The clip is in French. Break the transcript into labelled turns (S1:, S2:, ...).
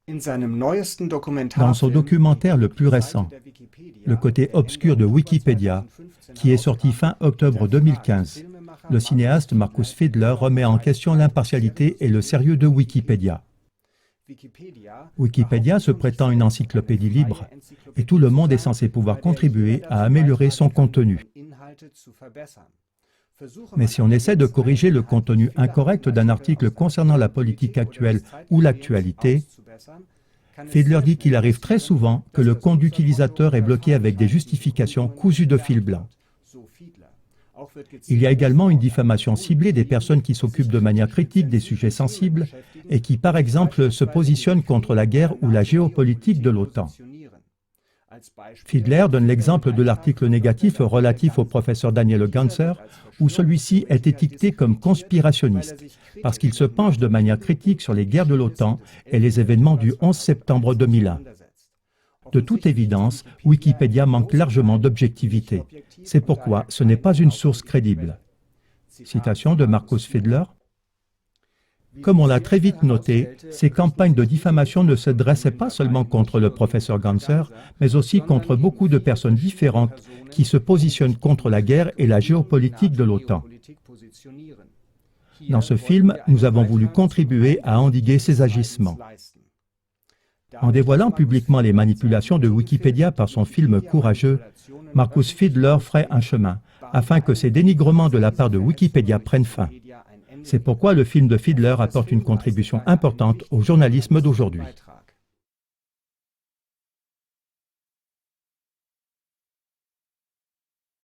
S1: Dans son documentaire le plus récent, Le côté obscur de Wikipédia, qui est sorti fin octobre 2015, le cinéaste Marcus Fiedler remet en question l'impartialité et le sérieux de Wikipédia. Wikipédia se prétend une encyclopédie libre et tout le monde est censé pouvoir contribuer à améliorer son contenu. Mais si on essaie de corriger le contenu incorrect d'un article concernant la politique actuelle ou l'actualité, Fiedler dit qu'il arrive très souvent que le compte d'utilisateur est bloqué avec des justifications cousues de fil blanc. Il y a également une diffamation ciblée des personnes qui s'occupent de manière critique des sujets sensibles et qui, par exemple, se positionnent contre la guerre ou la géopolitique de l'OTAN. Fiedler donne l'exemple de l'article négatif relatif au professeur Daniel Ganser, où celui-ci est étiqueté comme conspirationniste, parce qu'il se penche de manière critique sur les guerres de l'OTAN et les événements du 11 septembre 2001. De toute évidence, Wikipédia manque largement d'objectivité. C'est pourquoi ce n'est pas une source crédible. Citation de Marcus Fiedler. Comme on l'a très vite noté, ces campagnes de diffamation ne se dressaient pas seulement contre le professeur Ganser, mais aussi contre beaucoup de personnes différentes qui se positionnent contre la guerre et la géopolitique de l'OTAN. Dans ce film, nous avons voulu contribuer à endiguer ces agissements. En dévoilant publiquement les manipulations de Wikipédia par son film courageux, Marcus Fiedler ferait un chemin afin que ces dénigrements de la part de Wikipédia prennent fin. C'est pourquoi le film de Fiedler apporte une contribution importante au journalisme d'aujourd'hui.